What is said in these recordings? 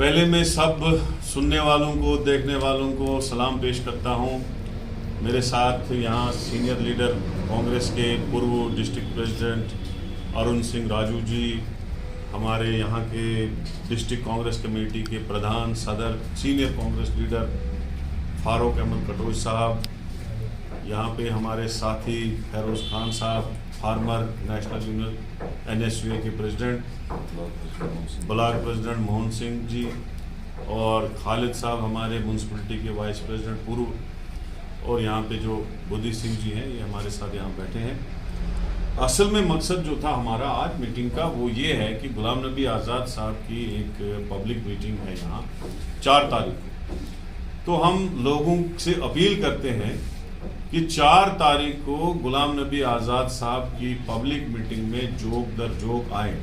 पहले मैं सब सुनने वालों को, देखने वालों को सलाम पेश करता हूं। मेरे साथ यहाँ सीनियर लीडर कांग्रेस के पूर्व डिस्ट्रिक्ट प्रेसिडेंट अरुण सिंह राजू जी, हमारे यहाँ के डिस्ट्रिक्ट कांग्रेस कमेटी के प्रधान सदर सीनियर कांग्रेस लीडर फारूक अहमद कटोच साहब, यहाँ पे हमारे साथी फैरोज़ खान साहब, फार्मर नेशनल यूनियन NSUA के president, block president Mohan Singh ji और खालिद साहब हमारे म्यूनसिपलिटी के वाइस प्रेसिडेंट पूर्व, और यहाँ पे जो बुद्धि सिंह जी हैं ये हमारे साथ यहाँ बैठे हैं। असल में मकसद जो था हमारा आज मीटिंग का वो ये है कि गुलाम नबी आज़ाद साहब की एक पब्लिक मीटिंग है यहाँ 4 तारीख को। तो हम लोगों से अपील करते हैं कि 4 तारीख को गुलाम नबी आज़ाद साहब की पब्लिक मीटिंग में जोक दर जोक आए,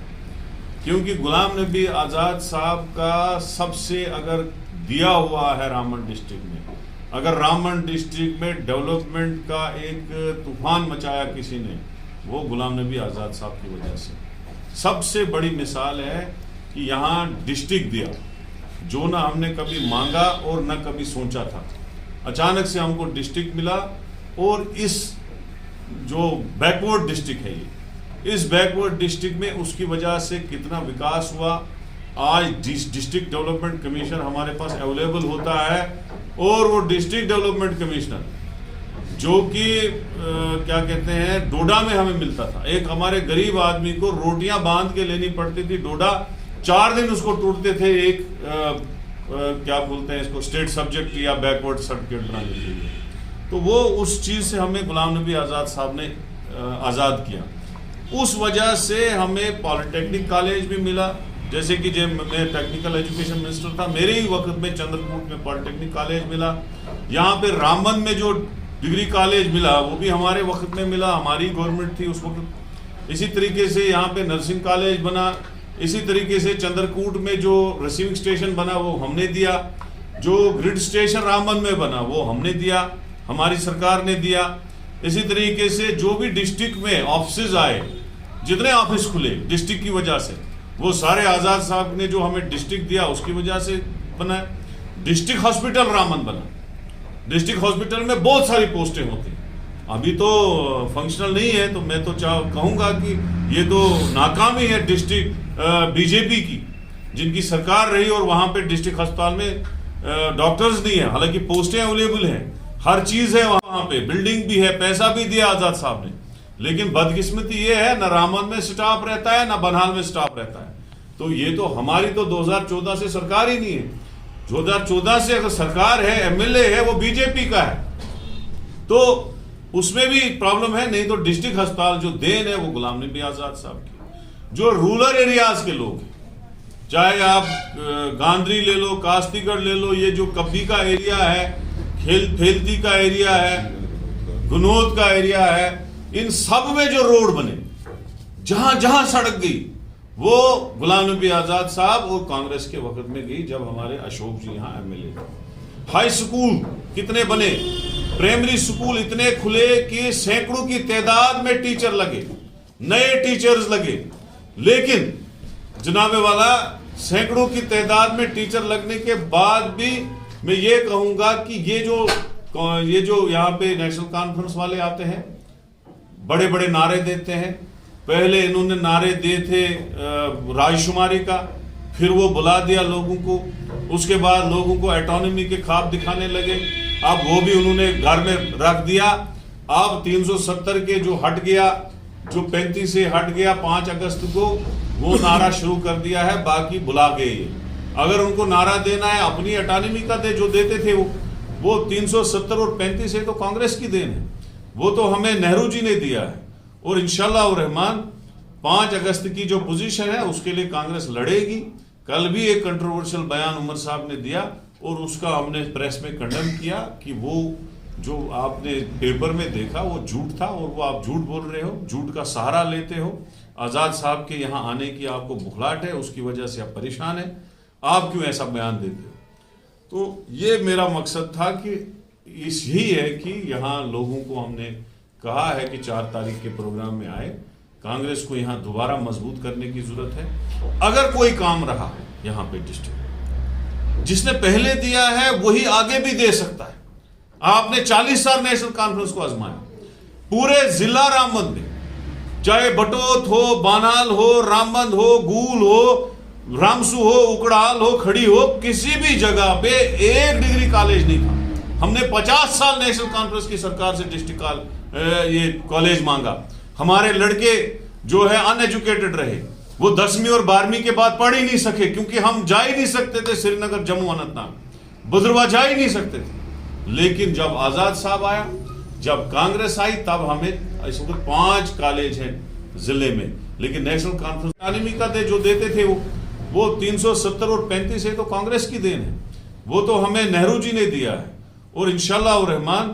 क्योंकि गुलाम नबी आज़ाद साहब का सबसे अगर दिया हुआ है रामबन डिस्ट्रिक्ट में, अगर रामबन डिस्ट्रिक्ट में डेवलपमेंट का एक तूफान मचाया किसी ने, वो गुलाम नबी आज़ाद साहब की वजह से। सबसे बड़ी मिसाल है कि यहाँ डिस्ट्रिक्ट दिया जो ना हमने कभी मांगा और ना कभी सोचा था, अचानक से हमको डिस्ट्रिक्ट मिला। और इस जो बैकवर्ड डिस्ट्रिक्ट है ये, इस बैकवर्ड डिस्ट्रिक्ट में उसकी वजह से कितना विकास हुआ। आज डिस्ट्रिक्ट डेवलपमेंट कमिश्नर हमारे पास अवेलेबल होता है, और वो डिस्ट्रिक्ट डेवलपमेंट कमिश्नर जो कि क्या कहते हैं डोडा में हमें मिलता था। एक हमारे गरीब आदमी को रोटियां बांध के लेनी पड़ती थी डोडा, 4 दिन उसको टूटते थे एक क्या बोलते हैं इसको स्टेट सब्जेक्ट या बैकवर्ड सर्टिफिकेट बनाने के लिए। तो वो उस चीज़ से हमें गुलाम नबी आज़ाद साहब ने आज़ाद किया। उस वजह से हमें पॉलिटेक्निक कॉलेज भी मिला, जैसे कि जब मैं टेक्निकल एजुकेशन मिनिस्टर था मेरे ही वक्त में चंद्रकूट में पॉलिटेक्निक कॉलेज मिला। यहाँ पे रामबन में जो डिग्री कॉलेज मिला वो भी हमारे वक्त में मिला, हमारी गवर्नमेंट थी उस वक्त। इसी तरीके से यहाँ पे नर्सिंग कॉलेज बना, इसी तरीके से चंद्रकूट में जो रिसीविंग स्टेशन बना वो हमने दिया, जो ग्रिड स्टेशन रामबन में बना वो हमने दिया, हमारी सरकार ने दिया। इसी तरीके से जो भी डिस्ट्रिक्ट में ऑफिस आए, जितने ऑफिस खुले डिस्ट्रिक्ट की वजह से, वो सारे आज़ाद साहब ने जो हमें डिस्ट्रिक्ट दिया उसकी वजह से बना। डिस्ट्रिक्ट हॉस्पिटल रामबन बना, डिस्ट्रिक्ट हॉस्पिटल में बहुत सारी पोस्टें होती हैं, अभी तो फंक्शनल नहीं है। तो मैं तो कहूँगा कि ये तो नाकामी है डिस्ट्रिक्ट बीजेपी की, जिनकी सरकार रही और वहाँ पे डिस्ट्रिक्ट अस्पताल में डॉक्टर्स नहीं है, हालांकि पोस्टें अवेलेबल हैं, हर चीज है वहां पे, बिल्डिंग भी है, पैसा भी दिया आज़ाद साहब ने। लेकिन बदकिस्मती ये है न रामबन में स्टाफ रहता है न बनहाल में स्टाफ रहता है। तो ये तो हमारी तो 2014 से सरकार ही नहीं है। 2014 से अगर सरकार है, MLA है, वो बीजेपी का है, तो उसमें भी प्रॉब्लम है। नहीं तो डिस्ट्रिक्ट अस्पताल जो देन है वो गुलाम नबी आज़ाद साहब की। जो रूरल एरियाज के लोग हैं, चाहे आप गांधरी ले लो, कास्तीगढ़ ले लो, ये जो कब्बी का एरिया है, फेलती का एरिया है, गुनोद का एरिया है, इन सब में जो रोड बने, जहां जहां सड़क गई, वो गुलाम नबी आज़ाद साहब और कांग्रेस के वक्त में गई, जब हमारे अशोक जी यहाँ MLA। हाई स्कूल कितने बने, प्राइमरी स्कूल इतने खुले कि सैकड़ों की तादाद में टीचर लगे, नए टीचर्स लगे। लेकिन जनाबे वाला सैकड़ों की तादाद में टीचर लगने के बाद भी मैं ये कहूंगा कि ये जो यहाँ पे नेशनल कॉन्फ्रेंस वाले आते हैं, बड़े बड़े नारे देते हैं। पहले इन्होंने नारे दिए थे राजशुमारी का, फिर वो बुला दिया लोगों को, उसके बाद लोगों को ऑटोनॉमी के ख्वाब दिखाने लगे, अब वो भी उन्होंने घर में रख दिया। अब 370 के जो हट गया, जो 35 से हट गया 5 अगस्त को, वो नारा शुरू कर दिया है, बाकी बुला गए। अगर उनको नारा देना है अपनी ऑटोनॉमी का दे, जो देते थे वो 370 और 35 है तो कांग्रेस की देन है, वो तो हमें नेहरू जी ने दिया है। और इंशाल्लाह रहमान 5 अगस्त की जो पोजीशन है उसके लिए कांग्रेस लड़ेगी। कल भी एक कंट्रोवर्शियल बयान उमर साहब ने दिया और उसका हमने प्रेस में कंडेम किया कि वो जो आपने पेपर में देखा वो झूठ था, और वो आप झूठ बोल रहे हो, झूठ का सहारा लेते हो। आज़ाद साहब के यहाँ आने की आपको बुखलाहट है, उसकी वजह से आप परेशान हैं, आप क्यों ऐसा बयान देते हो। तो ये मेरा मकसद था कि यही है कि यहाँ लोगों को हमने कहा है कि 4 तारीख के प्रोग्राम में आए, कांग्रेस को यहाँ दोबारा मजबूत करने की जरूरत है। अगर कोई काम रहा यहाँ पे डिस्ट्रिक्ट जिसने पहले दिया है वही आगे भी दे सकता है। आपने 40 साल नेशनल कॉन्फ्रेंस को आजमाया, पूरे जिला रामबन में, चाहे बटोत हो, बानाल हो, रामबंद हो, गूल हो, रामसू हो, उकड़ाल हो, खड़ी हो, किसी भी जगह पे एक डिग्री कॉलेज नहीं था। हमने 50 साल नेशनल कॉन्फ्रेंस की सरकार से डिस्ट्रिक्ट ये कॉलेज मांगा। हमारे लड़के जो है अनएजुकेटेड रहे, वो 10वीं और 12वीं के बाद पढ़ ही नहीं सके, क्योंकि हम जा ही नहीं सकते थे श्रीनगर, जम्मू, अनंतनाग, बदरवा जा ही नहीं सकते थे। लेकिन जब आजाद साहब आया, जब कांग्रेस आई, तब हमें इस वक्त 5 कॉलेज हैं जिले में। लेकिन नेशनल कॉन्फ्रेंस तालीमी का जो देते थे वो 370 और 35 है तो कांग्रेस की देन है, वो तो हमें नेहरू जी ने दिया है। और इंशाल्लाह रहमान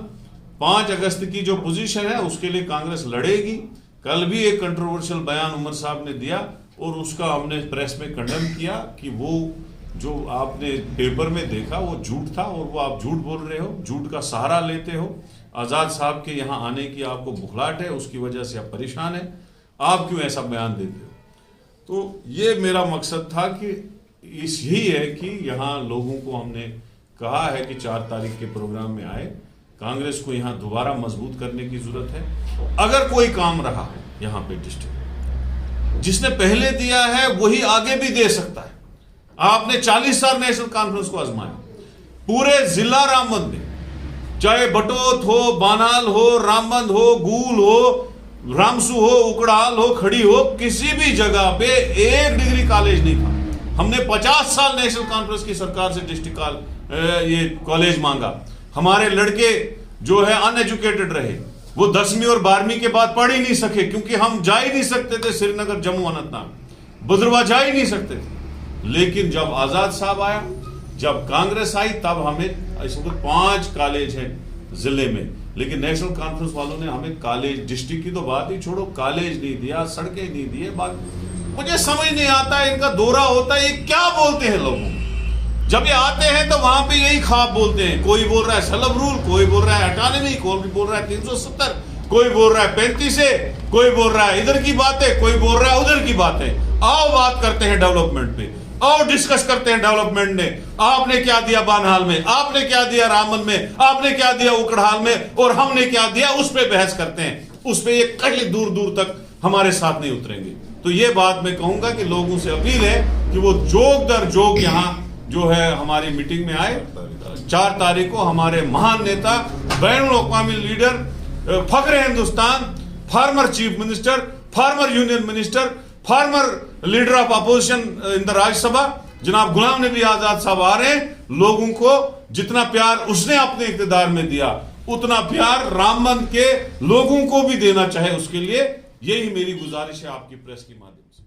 5 अगस्त की जो पोजीशन है उसके लिए कांग्रेस लड़ेगी। कल भी एक कंट्रोवर्शियल बयान उमर साहब ने दिया और उसका हमने प्रेस में खंडन किया कि वो जो आपने पेपर में देखा वो झूठ था, और वो आप झूठ बोल रहे हो, झूठ का सहारा लेते हो। आजाद साहब के यहाँ आने की आपको बुखलाहट है, उसकी वजह से आप परेशान है, आप क्यों ऐसा बयान देते हो? तो ये मेरा मकसद था कि यही है कि यहाँ लोगों को हमने कहा है कि 4 तारीख के प्रोग्राम में आए, कांग्रेस को यहाँ दोबारा मजबूत करने की जरूरत है। अगर कोई काम रहा है यहाँ पे डिस्ट्रिक्ट, जिसने पहले दिया है वही आगे भी दे सकता है। आपने 40 साल नेशनल कॉन्फ्रेंस को आजमाया, पूरे जिला रामबन में, चाहे बटोत हो, बानाल हो, रामबंद हो, गूल हो, रामसू हो, उकड़ाल हो, खड़ी हो, किसी भी जगह पे एक डिग्री कॉलेज नहीं था। हमने 50 साल नेशनल कॉन्फ्रेंस की सरकार से डिस्ट्रिक्ट ये कॉलेज मांगा। हमारे लड़के जो है अनएजुकेटेड रहे, वो 10वीं और 12वीं के बाद पढ़ ही नहीं सके, क्योंकि हम जा ही नहीं सकते थे श्रीनगर, जम्मू, अनंतनाग, बदरवा जा ही नहीं सकते थे। लेकिन जब आजाद साहब आया, जब कांग्रेस आई, तब हमें इस वक्त 5 कॉलेज हैं जिले में। लेकिन नेशनल कॉन्फ्रेंस वालों ने हमें कॉलेज, डिस्ट्रिक्ट की तो बात ही छोड़ो, कॉलेज नहीं दिया, सड़कें नहीं दिए। मुझे समझ नहीं आता है, इनका दौरा होता है, ये क्या बोलते हैं लोगों को। जब ये आते हैं तो वहां पे यही ख्वाब बोलते हैं। कोई बोल रहा है सलब रूल, कोई बोल रहा है अटानमी, कोई बोल रहा है 370, कोई बोल रहा है 35 है, कोई बोल रहा है इधर की बात है, कोई बोल रहा है उधर की बात है। आओ बात करते हैं डेवलपमेंट पे, और डिस्कस करते हैं डेवलपमेंट में। आपने क्या दिया बानहाल में, आपने क्या दिया रामबन में, आपने क्या दिया उकड़हाल में, और हमने क्या दिया, उस पर बहस करते हैं। उस पर ये कहीं दूर दूर तक हमारे साथ नहीं उतरेंगे। तो ये बात मैं कहूंगा कि लोगों से अपील है कि वो जोग दर जोग यहाँ जो है हमारी मीटिंग में आए। 4 तारीख को हमारे महान नेता, बैनुल-अक़वामी लीडर, फख्र Hindustan, former chief minister, former union minister, former leader of opposition in the Rajya Sabha, जनाब गुलाम नबी आजाद साहब आ रहे हैं। लोगों को जितना प्यार उसने अपने इक़्तिदार में दिया, उतना प्यार रामबन के लोगों को भी देना चाहे, उसके लिए यही मेरी गुजारिश है आपकी प्रेस के माध्यम से।